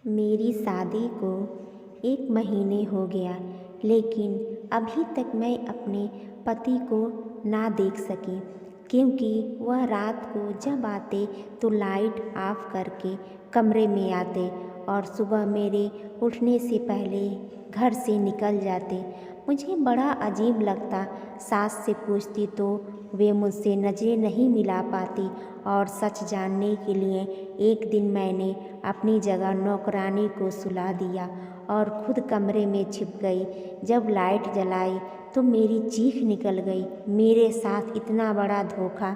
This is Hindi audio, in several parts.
मेरी शादी को 1 महीने हो गया, लेकिन अभी तक मैं अपने पति को ना देख सकी, क्योंकि वह रात को जब आते तो लाइट ऑफ करके कमरे में आते और सुबह मेरे उठने से पहले घर से निकल जाते। मुझे बड़ा अजीब लगता। सास से पूछती तो वे मुझसे नज़रें नहीं मिला पाती और सच जानने के लिए एक दिन मैंने अपनी जगह नौकरानी को सुला दिया और खुद कमरे में छिप गई। जब लाइट जलाई तो मेरी चीख निकल गई। मेरे साथ इतना बड़ा धोखा।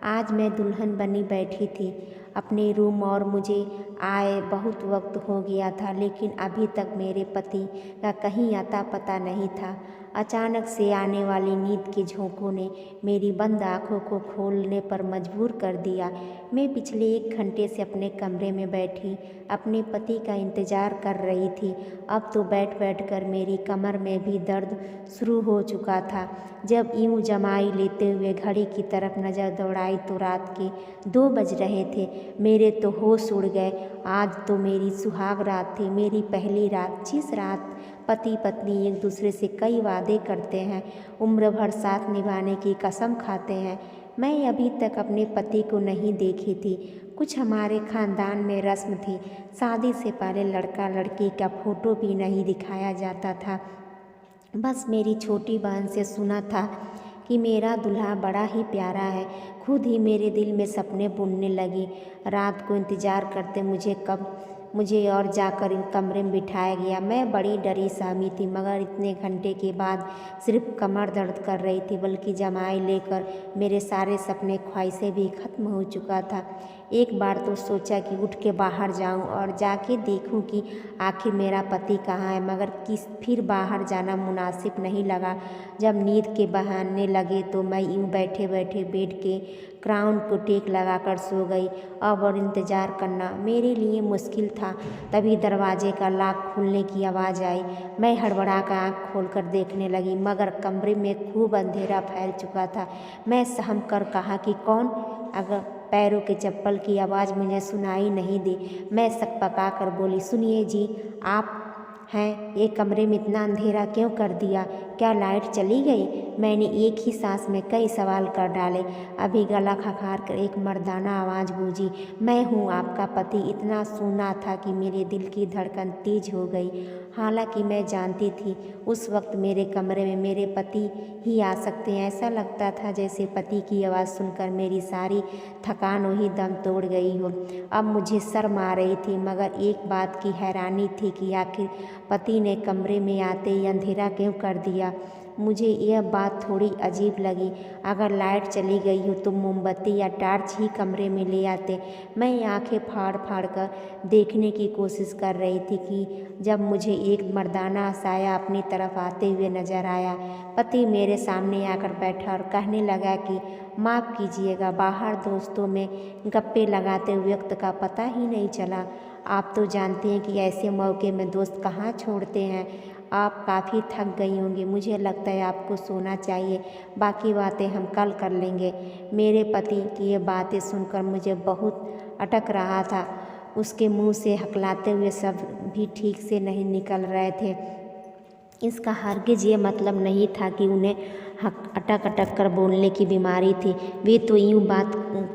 आज मैं दुल्हन बनी बैठी थी अपने रूम और मुझे आए बहुत वक्त हो गया था, लेकिन अभी तक मेरे पति का कहीं आता पता नहीं था। अचानक से आने वाली नींद के झोंकों ने मेरी बंद आँखों को खोलने पर मजबूर कर दिया। मैं पिछले 1 घंटे से अपने कमरे में बैठी अपने पति का इंतज़ार कर रही थी। अब तो बैठ बैठ कर मेरी कमर में भी दर्द शुरू हो चुका था। जब यूँ जमाई लेते हुए घड़ी की तरफ नज़र दौड़ाई तो रात के 2 बज रहे थे। मेरे तो होश उड़ गए। आज तो मेरी सुहाग रात थी, मेरी पहली रात, जिस रात पति पत्नी एक दूसरे से कई वादे करते हैं, उम्र भर साथ निभाने की कसम खाते हैं। मैं अभी तक अपने पति को नहीं देखी थी। कुछ हमारे ख़ानदान में रस्म थी, शादी से पहले लड़का लड़की का फ़ोटो भी नहीं दिखाया जाता था। बस मेरी छोटी बहन से सुना था कि मेरा दूल्हा बड़ा ही प्यारा है। खुद ही मेरे दिल में सपने बुनने लगी। रात को इंतज़ार करते मुझे और जाकर कमरे में बिठाया गया। मैं बड़ी डरी सहमी थी, मगर इतने घंटे के बाद सिर्फ कमर दर्द कर रही थी, बल्कि जमाई लेकर मेरे सारे सपने ख्वाहिशें भी ख़त्म हो चुका था। एक बार तो सोचा कि उठ के बाहर जाऊं और जाके देखूं कि आखिर मेरा पति कहाँ है, मगर फिर बाहर जाना मुनासिब नहीं लगा। जब नींद के बहाने लगे तो मैं यूँ बैठे बैठे बेड के क्राउन को टेक लगाकर सो गई। अब और इंतज़ार करना मेरे लिए मुश्किल था। तभी दरवाजे का लॉक खुलने की आवाज़ आई। मैं हड़बड़ा कर आँख खोलकर देखने लगी, मगर कमरे में खूब अंधेरा फैल चुका था। मैं सहम कर कहा कि कौन? अगर पैरों के चप्पल की आवाज़ मुझे सुनाई नहीं दी। मैं सकपका कर बोली, सुनिए जी, आप हैं? ये कमरे में इतना अंधेरा क्यों कर दिया? क्या लाइट चली गई? मैंने एक ही सांस में कई सवाल कर डाले। अभी गला खखार कर एक मर्दाना आवाज़ गूंजी, मैं हूँ आपका पति। इतना सुना था कि मेरे दिल की धड़कन तेज हो गई। हालांकि मैं जानती थी उस वक्त मेरे कमरे में मेरे पति ही आ सकते हैं। ऐसा लगता था जैसे पति की आवाज़ सुनकर मेरी सारी थकान वही दम तोड़ गई हो। अब मुझे शर्म आ रही थी, मगर एक बात की हैरानी थी कि आखिर पति ने कमरे में आते ही अंधेरा क्यों कर दिया। मुझे यह बात थोड़ी अजीब लगी। अगर लाइट चली गई हो तो मोमबत्ती या टॉर्च ही कमरे में ले आते। मैं आंखें फाड़ फाड़ कर देखने की कोशिश कर रही थी कि जब मुझे एक मर्दाना साया अपनी तरफ आते हुए नजर आया। पति मेरे सामने आकर बैठा और कहने लगा कि माफ़ कीजिएगा, बाहर दोस्तों में गप्पे लगाते हुए वक्त का पता ही नहीं चला। आप तो जानते हैं कि ऐसे मौके में दोस्त कहाँ छोड़ते हैं। आप काफ़ी थक गई होंगी, मुझे लगता है आपको सोना चाहिए, बाकी बातें हम कल कर लेंगे। मेरे पति की ये बातें सुनकर मुझे बहुत अटक रहा था। उसके मुंह से हकलाते हुए शब्द भी ठीक से नहीं निकल रहे थे। इसका हरगिज़ ये मतलब नहीं था कि उन्हें अटक अटक कर बोलने की बीमारी थी। वे तो यूँ बात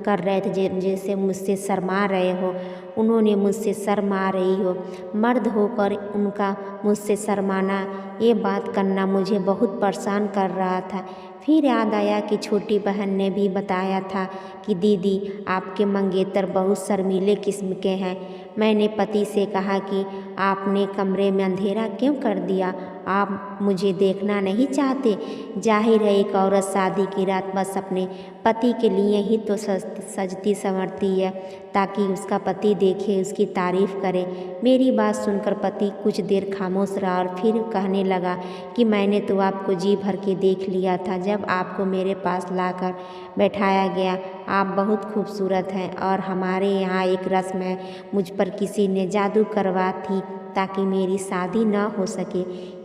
कर रहे थे जैसे मुझसे शर्मा रहे हो। उन्होंने मुझसे शर्मा रही हो। मर्द होकर उनका मुझसे शर्माना, ये बात करना मुझे बहुत परेशान कर रहा था। फिर याद आया कि छोटी बहन ने भी बताया था कि दीदी, आपके मंगेतर बहुत शर्मीले किस्म के हैं। मैंने पति से कहा कि आपने कमरे में अंधेरा क्यों कर दिया? आप मुझे देखना नहीं चाहते? जाहिर है एक औरत शादी की रात बस अपने पति के लिए ही तो सजती संवरती है, ताकि उसका पति देखे, उसकी तारीफ़ करे। मेरी बात सुनकर पति कुछ देर खामोश रहा और फिर कहने लगा कि मैंने तो आपको जी भर के देख लिया था जब आपको मेरे पास लाकर बैठाया गया। आप बहुत खूबसूरत हैं और हमारे यहाँ एक रस्म है, मुझ पर किसी ने जादू करवा थी ताकि मेरी शादी न हो सके।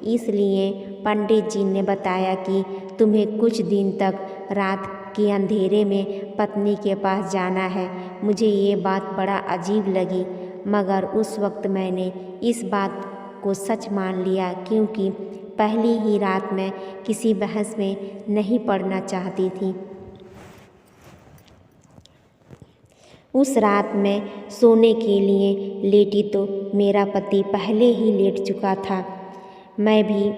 इसलिए पंडित जी ने बताया कि तुम्हें कुछ दिन तक रात के अंधेरे में पत्नी के पास जाना है। मुझे ये बात बड़ा अजीब लगी, मगर उस वक्त मैंने इस बात को सच मान लिया, क्योंकि पहली ही रात मैं किसी बहस में नहीं पड़ना चाहती थी। उस रात मैं सोने के लिए लेटी तो मेरा पति पहले ही लेट चुका था। मैं भी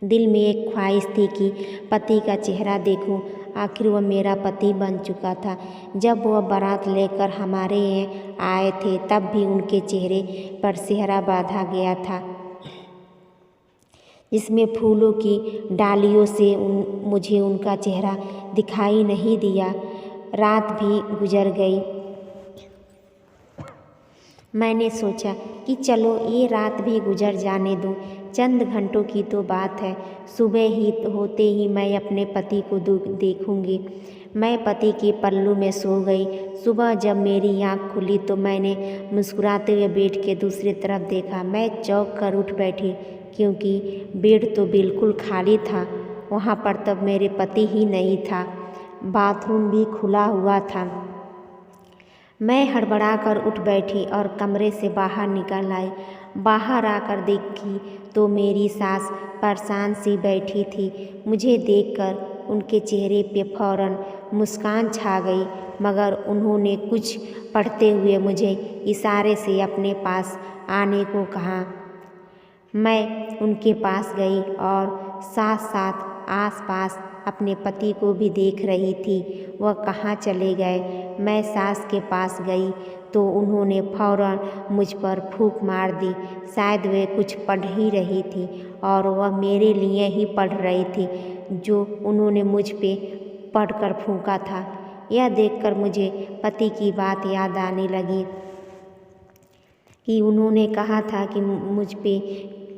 दिल में एक ख्वाहिश थी कि पति का चेहरा देखूं। आखिर वह मेरा पति बन चुका था। जब वह बारात लेकर हमारे यहाँ आए थे तब भी उनके चेहरे पर सेहरा बांधा गया था, जिसमें फूलों की डालियों से मुझे उनका चेहरा दिखाई नहीं दिया। रात भी गुजर गई। मैंने सोचा कि चलो ये रात भी गुजर जाने दूं, चंद घंटों की तो बात है। सुबह ही होते ही मैं अपने पति को देखूंगी। मैं पति के पल्लू में सो गई। सुबह जब मेरी आँख खुली तो मैंने मुस्कुराते हुए बेड के दूसरी तरफ देखा। मैं चौंक कर उठ बैठी, क्योंकि बेड तो बिल्कुल खाली था। वहाँ पर तब मेरे पति ही नहीं था। बाथरूम भी खुला हुआ था। मैं हड़बड़ा कर उठ बैठी और कमरे से बाहर निकल आई। बाहर आकर देखी तो मेरी सास परेशान सी बैठी थी। मुझे देखकर उनके चेहरे पे फौरन मुस्कान छा गई, मगर उन्होंने कुछ पढ़ते हुए मुझे इशारे से अपने पास आने को कहा। मैं उनके पास गई और साथ साथ आसपास अपने पति को भी देख रही थी। वह कहाँ चले गए। मैं सास के पास गई तो उन्होंने फौरन मुझ पर फूंक मार दी। शायद वे कुछ पढ़ ही रही थी और वह मेरे लिए ही पढ़ रही थी जो उन्होंने मुझ पे पढ़कर फूंका था। यह देखकर मुझे पति की बात याद आने लगी कि उन्होंने कहा था कि मुझ पे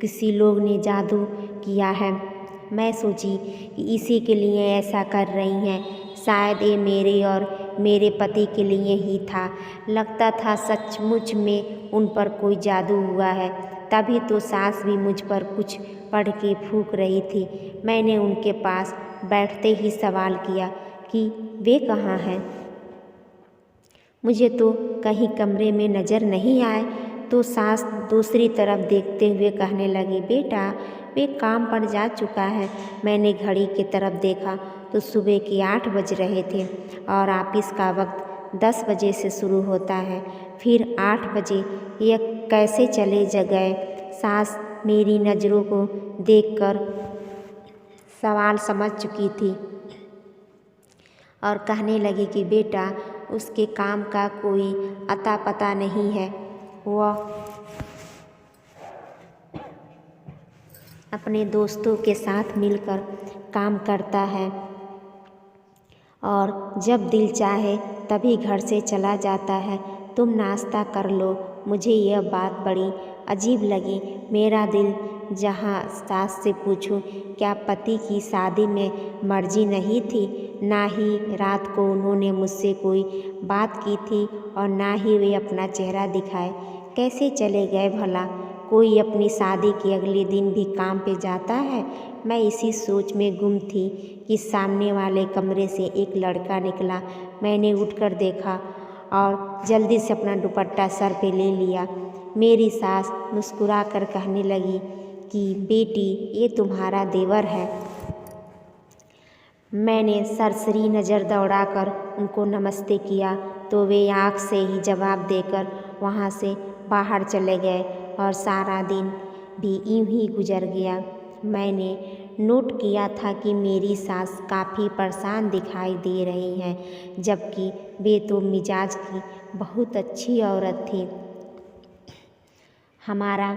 किसी लोग ने जादू किया है। मैं सोची कि इसी के लिए ऐसा कर रही हैं। शायद ये मेरे और मेरे पति के लिए ही था। लगता था सचमुच में उन पर कोई जादू हुआ है। तभी तो सास भी मुझ पर कुछ पढ़ के फूंक रही थी। मैंने उनके पास बैठते ही सवाल किया कि वे कहाँ हैं। मुझे तो कहीं कमरे में नज़र नहीं आए। तो सास दूसरी तरफ देखते हुए कहने लगी, बेटा वे काम पर जा चुका है। मैंने घड़ी की तरफ देखा तो सुबह के 8 बज रहे थे और ऑफिस का वक्त 10 बजे से शुरू होता है। फिर 8 बजे यह कैसे चले गए। सास मेरी नज़रों को देखकर सवाल समझ चुकी थी और कहने लगी कि बेटा उसके काम का कोई अता पता नहीं है। वह अपने दोस्तों के साथ मिलकर काम करता है और जब दिल चाहे तभी घर से चला जाता है। तुम नाश्ता कर लो। मुझे यह बात बड़ी अजीब लगी। मेरा दिल जहाँ सास से पूछूं क्या पति की शादी में मर्जी नहीं थी। ना ही रात को उन्होंने मुझसे कोई बात की थी और ना ही वे अपना चेहरा दिखाए। कैसे चले गए भला। कोई अपनी शादी के अगले दिन भी काम पे जाता है। मैं इसी सोच में गुम थी कि सामने वाले कमरे से एक लड़का निकला। मैंने उठकर देखा और जल्दी से अपना दुपट्टा सर पे ले लिया। मेरी सास मुस्कुरा कर कहने लगी कि बेटी ये तुम्हारा देवर है। मैंने सरसरी नज़र दौड़ाकर उनको नमस्ते किया तो वे आँख से ही जवाब देकर वहाँ से बाहर चले गए और सारा दिन भी यूं ही गुजर गया। मैंने नोट किया था कि मेरी सास काफ़ी परेशान दिखाई दे रही हैं, जबकि वे तो मिजाज की बहुत अच्छी औरत थी। हमारा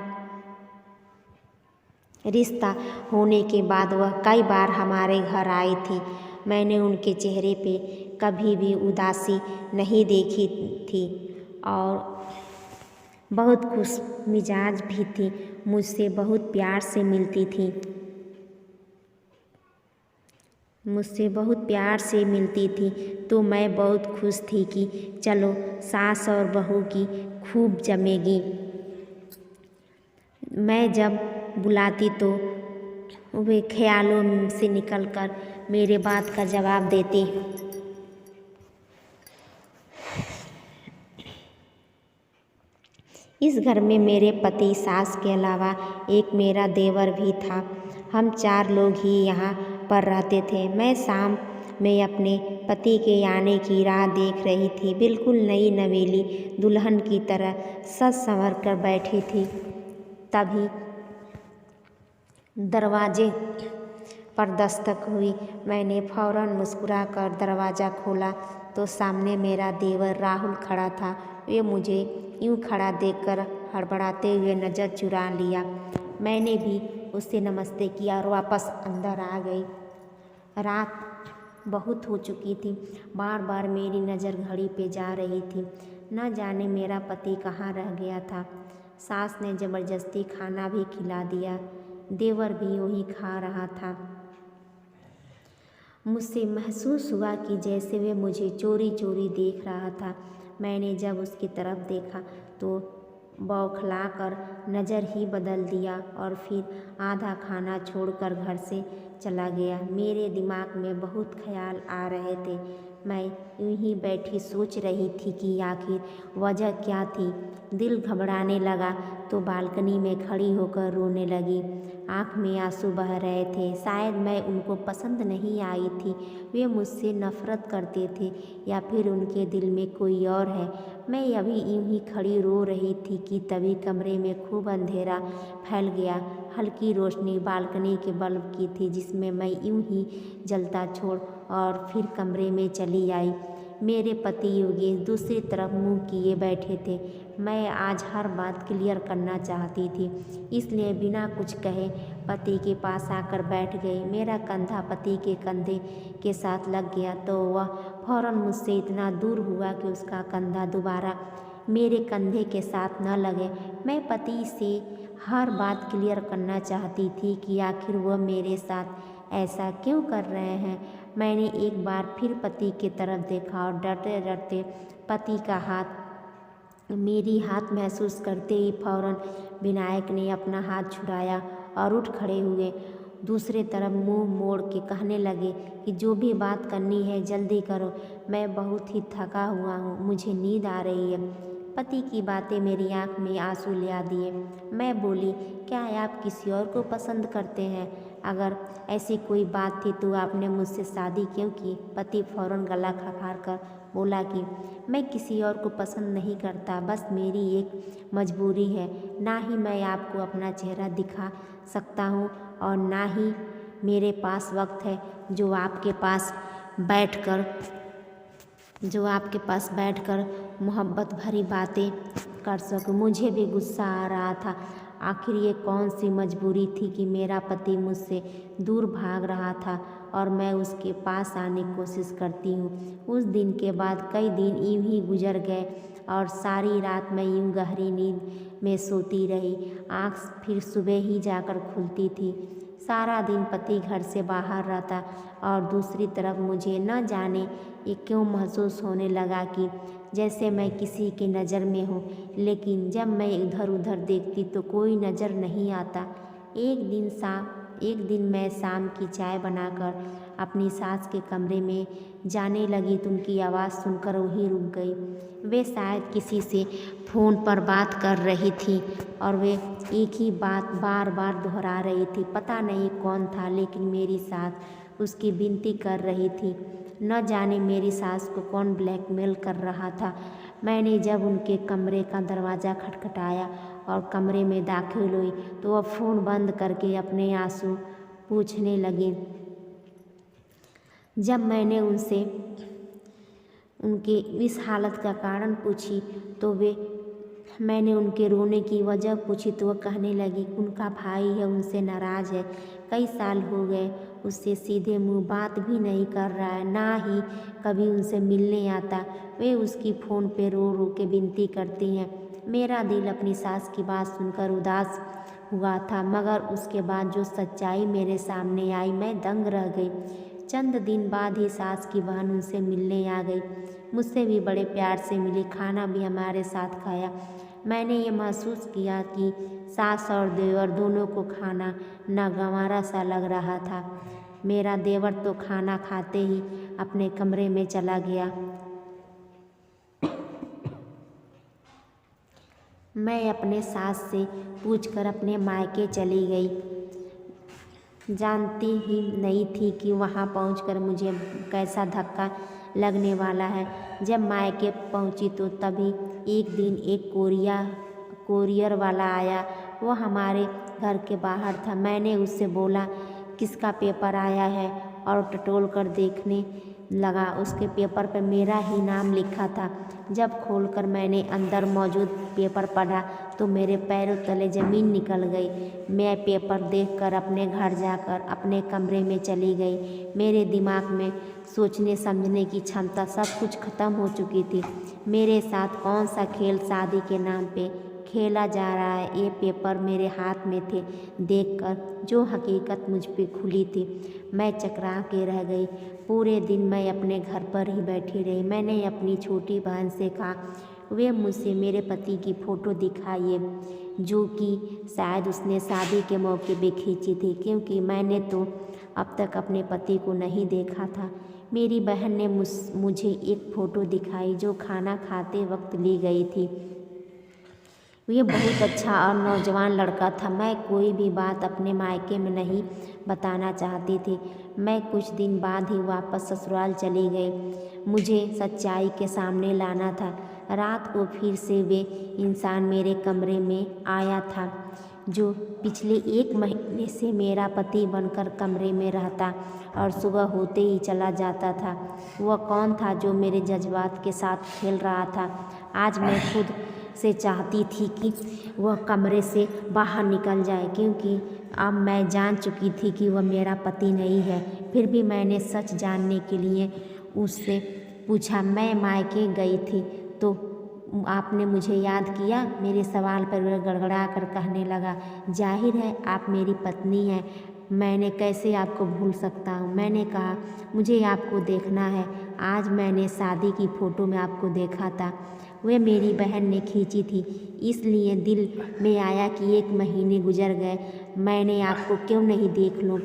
रिश्ता होने के बाद वह कई बार हमारे घर आई थी। मैंने उनके चेहरे पे कभी भी उदासी नहीं देखी थी और बहुत खुश मिजाज भी थी। मुझसे बहुत प्यार से मिलती थी। तो मैं बहुत खुश थी कि चलो सास और बहू की खूब जमेगी। मैं जब बुलाती तो वे ख्यालों से निकलकर मेरे बात का जवाब देती। इस घर में मेरे पति सास के अलावा एक मेरा देवर भी था। हम 4 लोग ही यहाँ पर रहते थे। मैं शाम में अपने पति के आने की राह देख रही थी। बिल्कुल नई नवेली दुल्हन की तरह सज संवर कर बैठी थी। तभी दरवाजे पर दस्तक हुई। मैंने फौरन मुस्कुराकर दरवाज़ा खोला तो सामने मेरा देवर राहुल खड़ा था। वे मुझे यूं खड़ा देखकर हड़बड़ाते हुए नज़र चुरा लिया। मैंने भी उससे नमस्ते किया और वापस अंदर आ गई। रात बहुत हो चुकी थी। बार बार मेरी नज़र घड़ी पे जा रही थी। न जाने मेरा पति कहाँ रह गया था। सास ने ज़बरदस्ती खाना भी खिला दिया। देवर भी वही खा रहा था। मुझसे महसूस हुआ कि जैसे वे मुझे चोरी चोरी देख रहा था। मैंने जब उसकी तरफ देखा तो बौखलाकर नज़र ही बदल दिया और फिर आधा खाना छोड़कर घर से चला गया। मेरे दिमाग में बहुत ख्याल आ रहे थे। मैं यूं ही बैठी सोच रही थी कि आखिर वजह क्या थी। दिल घबराने लगा तो बालकनी में खड़ी होकर रोने लगी। आँख में आंसू बह रहे थे। शायद मैं उनको पसंद नहीं आई थी। वे मुझसे नफ़रत करते थे या फिर उनके दिल में कोई और है। मैं अभी यूं ही खड़ी रो रही थी कि तभी कमरे में खूब अंधेरा फैल गया। हल्की रोशनी बालकनी के बल्ब की थी जिसमें मैं यूं ही जलता छोड़ और फिर कमरे में चली आई। मेरे पति योगेश दूसरी तरफ मुंह किए बैठे थे। मैं आज हर बात क्लियर करना चाहती थी, इसलिए बिना कुछ कहे पति के पास आकर बैठ गई। मेरा कंधा पति के कंधे के साथ लग गया तो वह फौरन मुझसे इतना दूर हुआ कि उसका कंधा दोबारा मेरे कंधे के साथ न लगे। मैं पति से हर बात क्लियर करना चाहती थी कि आखिर वह मेरे साथ ऐसा क्यों कर रहे हैं। मैंने एक बार फिर पति की तरफ देखा और डरते डरते पति का हाथ मेरी हाथ महसूस करते ही फौरन विनायक ने अपना हाथ छुड़ाया और उठ खड़े हुए। दूसरे तरफ मुंह मोड़ के कहने लगे कि जो भी बात करनी है जल्दी करो, मैं बहुत ही थका हुआ हूँ, मुझे नींद आ रही है। पति की बातें मेरी आंख में आंसू ला दिए। मैं बोली, क्या आप किसी और को पसंद करते हैं? अगर ऐसी कोई बात थी तो आपने मुझसे शादी क्यों की? पति फौरन गला खखार कर बोला कि मैं किसी और को पसंद नहीं करता, बस मेरी एक मजबूरी है। ना ही मैं आपको अपना चेहरा दिखा सकता हूँ और ना ही मेरे पास वक्त है जो आपके पास बैठकर मोहब्बत भरी बातें कर सकूं। मुझे भी गुस्सा आ रहा था। आखिर ये कौन सी मजबूरी थी कि मेरा पति मुझसे दूर भाग रहा था और मैं उसके पास आने की कोशिश करती हूँ। उस दिन के बाद कई दिन यूं ही गुजर गए और सारी रात मैं यूं गहरी नींद में सोती रही। आँख फिर सुबह ही जाकर खुलती थी। सारा दिन पति घर से बाहर रहता और दूसरी तरफ मुझे न जाने ये क्यों महसूस होने लगा कि जैसे मैं किसी की नज़र में हूँ, लेकिन जब मैं इधर उधर देखती तो कोई नज़र नहीं आता। एक दिन मैं शाम की चाय बनाकर अपनी सास के कमरे में जाने लगी तो उनकी आवाज़ सुनकर वहीं रुक गई। वे शायद किसी से फ़ोन पर बात कर रही थी और वे एक ही बात बार बार दोहरा रही थी। पता नहीं कौन था, लेकिन मेरी सास उसकी विनती कर रही थी। न जाने मेरी सास को कौन ब्लैकमेल कर रहा था। मैंने जब उनके कमरे का दरवाज़ा खटखटाया और कमरे में दाखिल हुई तो वह फ़ोन बंद करके अपने आंसू पूछने लगी। जब मैंने उनसे उनके इस हालत का कारण पूछी तो मैंने उनके रोने की वजह पूछी तो वह कहने लगी उनका भाई है, उनसे नाराज़ है। कई साल हो गए उससे सीधे मुंह बात भी नहीं कर रहा है, ना ही कभी उनसे मिलने आता। वे उसकी फ़ोन पे रो रो के विनती करती हैं। मेरा दिल अपनी सास की बात सुनकर उदास हुआ था, मगर उसके बाद जो सच्चाई मेरे सामने आई मैं दंग रह गई। चंद दिन बाद ही सास की बहन उनसे मिलने आ गई। मुझसे भी बड़े प्यार से मिली, खाना भी हमारे साथ खाया। मैंने ये महसूस किया कि सास और देवर दोनों को खाना नागवारा सा लग रहा था। मेरा देवर तो खाना खाते ही अपने कमरे में चला गया। मैं अपने सास से पूछकर अपने मायके चली गई। जानती ही नहीं थी कि वहाँ पहुंचकर मुझे कैसा धक्का लगने वाला है। जब मायके पहुंची तो तभी एक दिन एक कोरियर वाला आया। वो हमारे घर के बाहर था। मैंने उससे बोला किसका पेपर आया है और टटोल कर देखने लगा। उसके पेपर पर मेरा ही नाम लिखा था। जब खोलकर मैंने अंदर मौजूद पेपर पढ़ा तो मेरे पैरों तले ज़मीन निकल गई। मैं पेपर देखकर अपने घर जाकर अपने कमरे में चली गई। मेरे दिमाग में सोचने समझने की क्षमता सब कुछ खत्म हो चुकी थी। मेरे साथ कौन सा खेल शादी के नाम पे खेला जा रहा है, ये पेपर मेरे हाथ में थे। देखकर जो हकीकत मुझ पे खुली थी, मैं चकरा के रह गई। पूरे दिन मैं अपने घर पर ही बैठी रही। मैंने अपनी छोटी बहन से कहा वे मुझसे मेरे पति की फ़ोटो दिखाइए, जो कि शायद उसने शादी के मौके पे खींची थी, क्योंकि मैंने तो अब तक अपने पति को नहीं देखा था। मेरी बहन ने मुझे एक फ़ोटो दिखाई जो खाना खाते वक्त ली गई थी। ये बहुत अच्छा और नौजवान लड़का था। मैं कोई भी बात अपने मायके में नहीं बताना चाहती थी। मैं कुछ दिन बाद ही वापस ससुराल चली गई। मुझे सच्चाई के सामने लाना था। रात को फिर से वे इंसान मेरे कमरे में आया था जो पिछले 1 महीने से मेरा पति बनकर कमरे में रहता और सुबह होते ही चला जाता था। वह कौन था जो मेरे जज्बात के साथ खेल रहा था? आज मैं खुद से चाहती थी कि वह कमरे से बाहर निकल जाए, क्योंकि अब मैं जान चुकी थी कि वह मेरा पति नहीं है। फिर भी मैंने सच जानने के लिए उससे पूछा, मैं मायके गई थी तो आपने मुझे याद किया? मेरे सवाल पर वह गड़गड़ा कर कहने लगा, जाहिर है आप मेरी पत्नी हैं, मैंने कैसे आपको भूल सकता हूँ। मैंने कहा मुझे आपको देखना है। आज मैंने शादी की फ़ोटो में आपको देखा था। वह मेरी बहन ने खींची थी, इसलिए दिल में आया कि 1 महीने गुजर गए, मैंने आपको क्यों नहीं देख लूँ।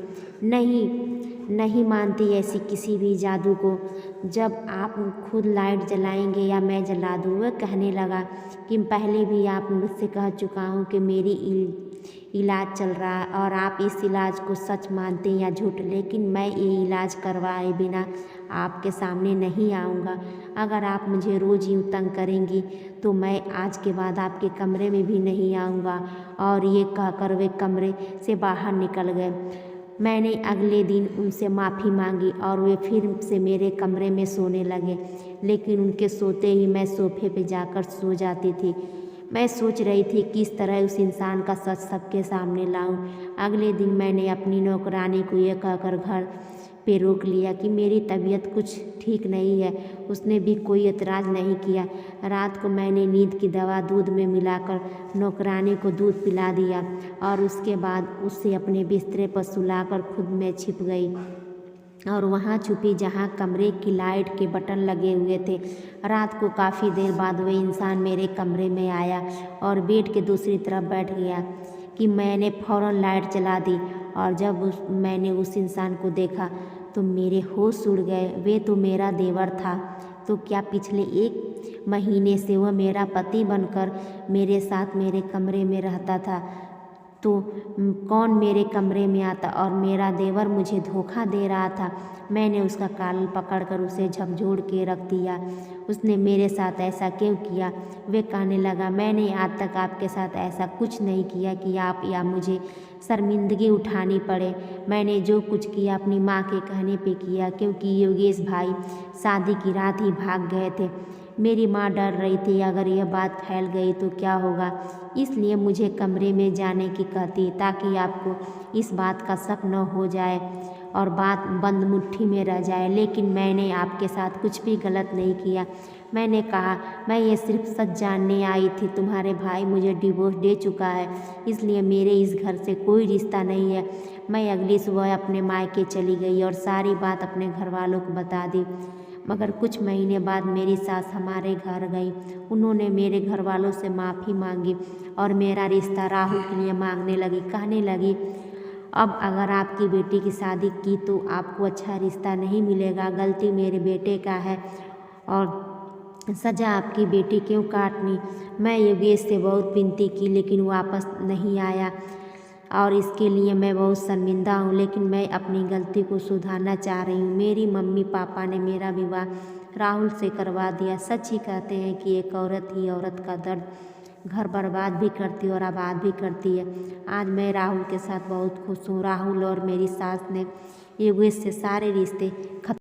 नहीं मानती ऐसी किसी भी जादू को। जब आप खुद लाइट जलाएंगे या मैं जला दूँ? वह कहने लगा कि पहले भी आप मुझसे कह चुका हूँ कि मेरी इलाज चल रहा है और आप इस इलाज को सच मानते हैं या झूठ, लेकिन मैं ये इलाज करवाए बिना आपके सामने नहीं आऊँगा। अगर आप मुझे रोज़ यूँ तंग करेंगी तो मैं आज के बाद आपके कमरे में भी नहीं आऊँगा। और ये कहकर वे कमरे से बाहर निकल गए। मैंने अगले दिन उनसे माफ़ी मांगी और वे फिर से मेरे कमरे में सोने लगे, लेकिन उनके सोते ही मैं सोफे पे जाकर सो जाती थी। मैं सोच रही थी किस तरह उस इंसान का सच सबके सामने लाऊं। अगले दिन मैंने अपनी नौकरानी को यह कहकर घर पे रोक लिया कि मेरी तबीयत कुछ ठीक नहीं है। उसने भी कोई एतराज़ नहीं किया। रात को मैंने नींद की दवा दूध में मिलाकर नौकरानी को दूध पिला दिया और उसके बाद उसे अपने बिस्तरे पर सुलाकर खुद में छिप गई और वहाँ छुपी जहाँ कमरे की लाइट के बटन लगे हुए थे। रात को काफ़ी देर बाद वह इंसान मेरे कमरे में आया और बेड के दूसरी तरफ बैठ गया कि मैंने फ़ौरन लाइट जला दी। और जब मैंने उस इंसान को देखा तो मेरे होश उड़ गए। वे तो मेरा देवर था। तो क्या पिछले 1 महीने से वह मेरा पति बनकर मेरे साथ मेरे कमरे में रहता था? तो कौन मेरे कमरे में आता और मेरा देवर मुझे धोखा दे रहा था? मैंने उसका कॉलर पकड़कर उसे झकझोर के रख दिया। उसने मेरे साथ ऐसा क्यों किया? वे कहने लगा, मैंने आज तक आपके साथ ऐसा कुछ नहीं किया कि आप या मुझे शर्मिंदगी उठानी पड़े। मैंने जो कुछ किया अपनी माँ के कहने पे किया, क्योंकि योगेश भाई शादी की रात ही भाग गए थे। मेरी माँ डर रही थी अगर यह बात फैल गई तो क्या होगा, इसलिए मुझे कमरे में जाने की कहती ताकि आपको इस बात का शक न हो जाए और बात बंद मुट्ठी में रह जाए। लेकिन मैंने आपके साथ कुछ भी गलत नहीं किया। मैंने कहा, मैं ये सिर्फ सच जानने आई थी। तुम्हारे भाई मुझे डिवोर्स दे चुका है, इसलिए मेरे इस घर से कोई रिश्ता नहीं है। मैं अगली सुबह अपने मायके चली गई और सारी बात अपने घर वालों को बता दी। मगर कुछ महीने बाद मेरी सास हमारे घर गई। उन्होंने मेरे घर वालों से माफ़ी मांगी और मेरा रिश्ता राहुल के लिए मांगने लगी। कहने लगी, अब अगर आपकी बेटी की शादी की तो आपको अच्छा रिश्ता नहीं मिलेगा। गलती मेरे बेटे का है और सज़ा आपकी बेटी क्यों काटनी। मैं योगेश से बहुत विनती की लेकिन वापस नहीं आया और इसके लिए मैं बहुत शर्मिंदा हूँ, लेकिन मैं अपनी गलती को सुधारना चाह रही हूँ। मेरी मम्मी पापा ने मेरा विवाह राहुल से करवा दिया। सच ही कहते हैं कि एक औरत ही औरत का दर्द घर बर्बाद भी करती है और आबाद भी करती है। आज मैं राहुल के साथ बहुत खुश हूँ। राहुल और मेरी सास ने योगेश से सारे रिश्ते खत्म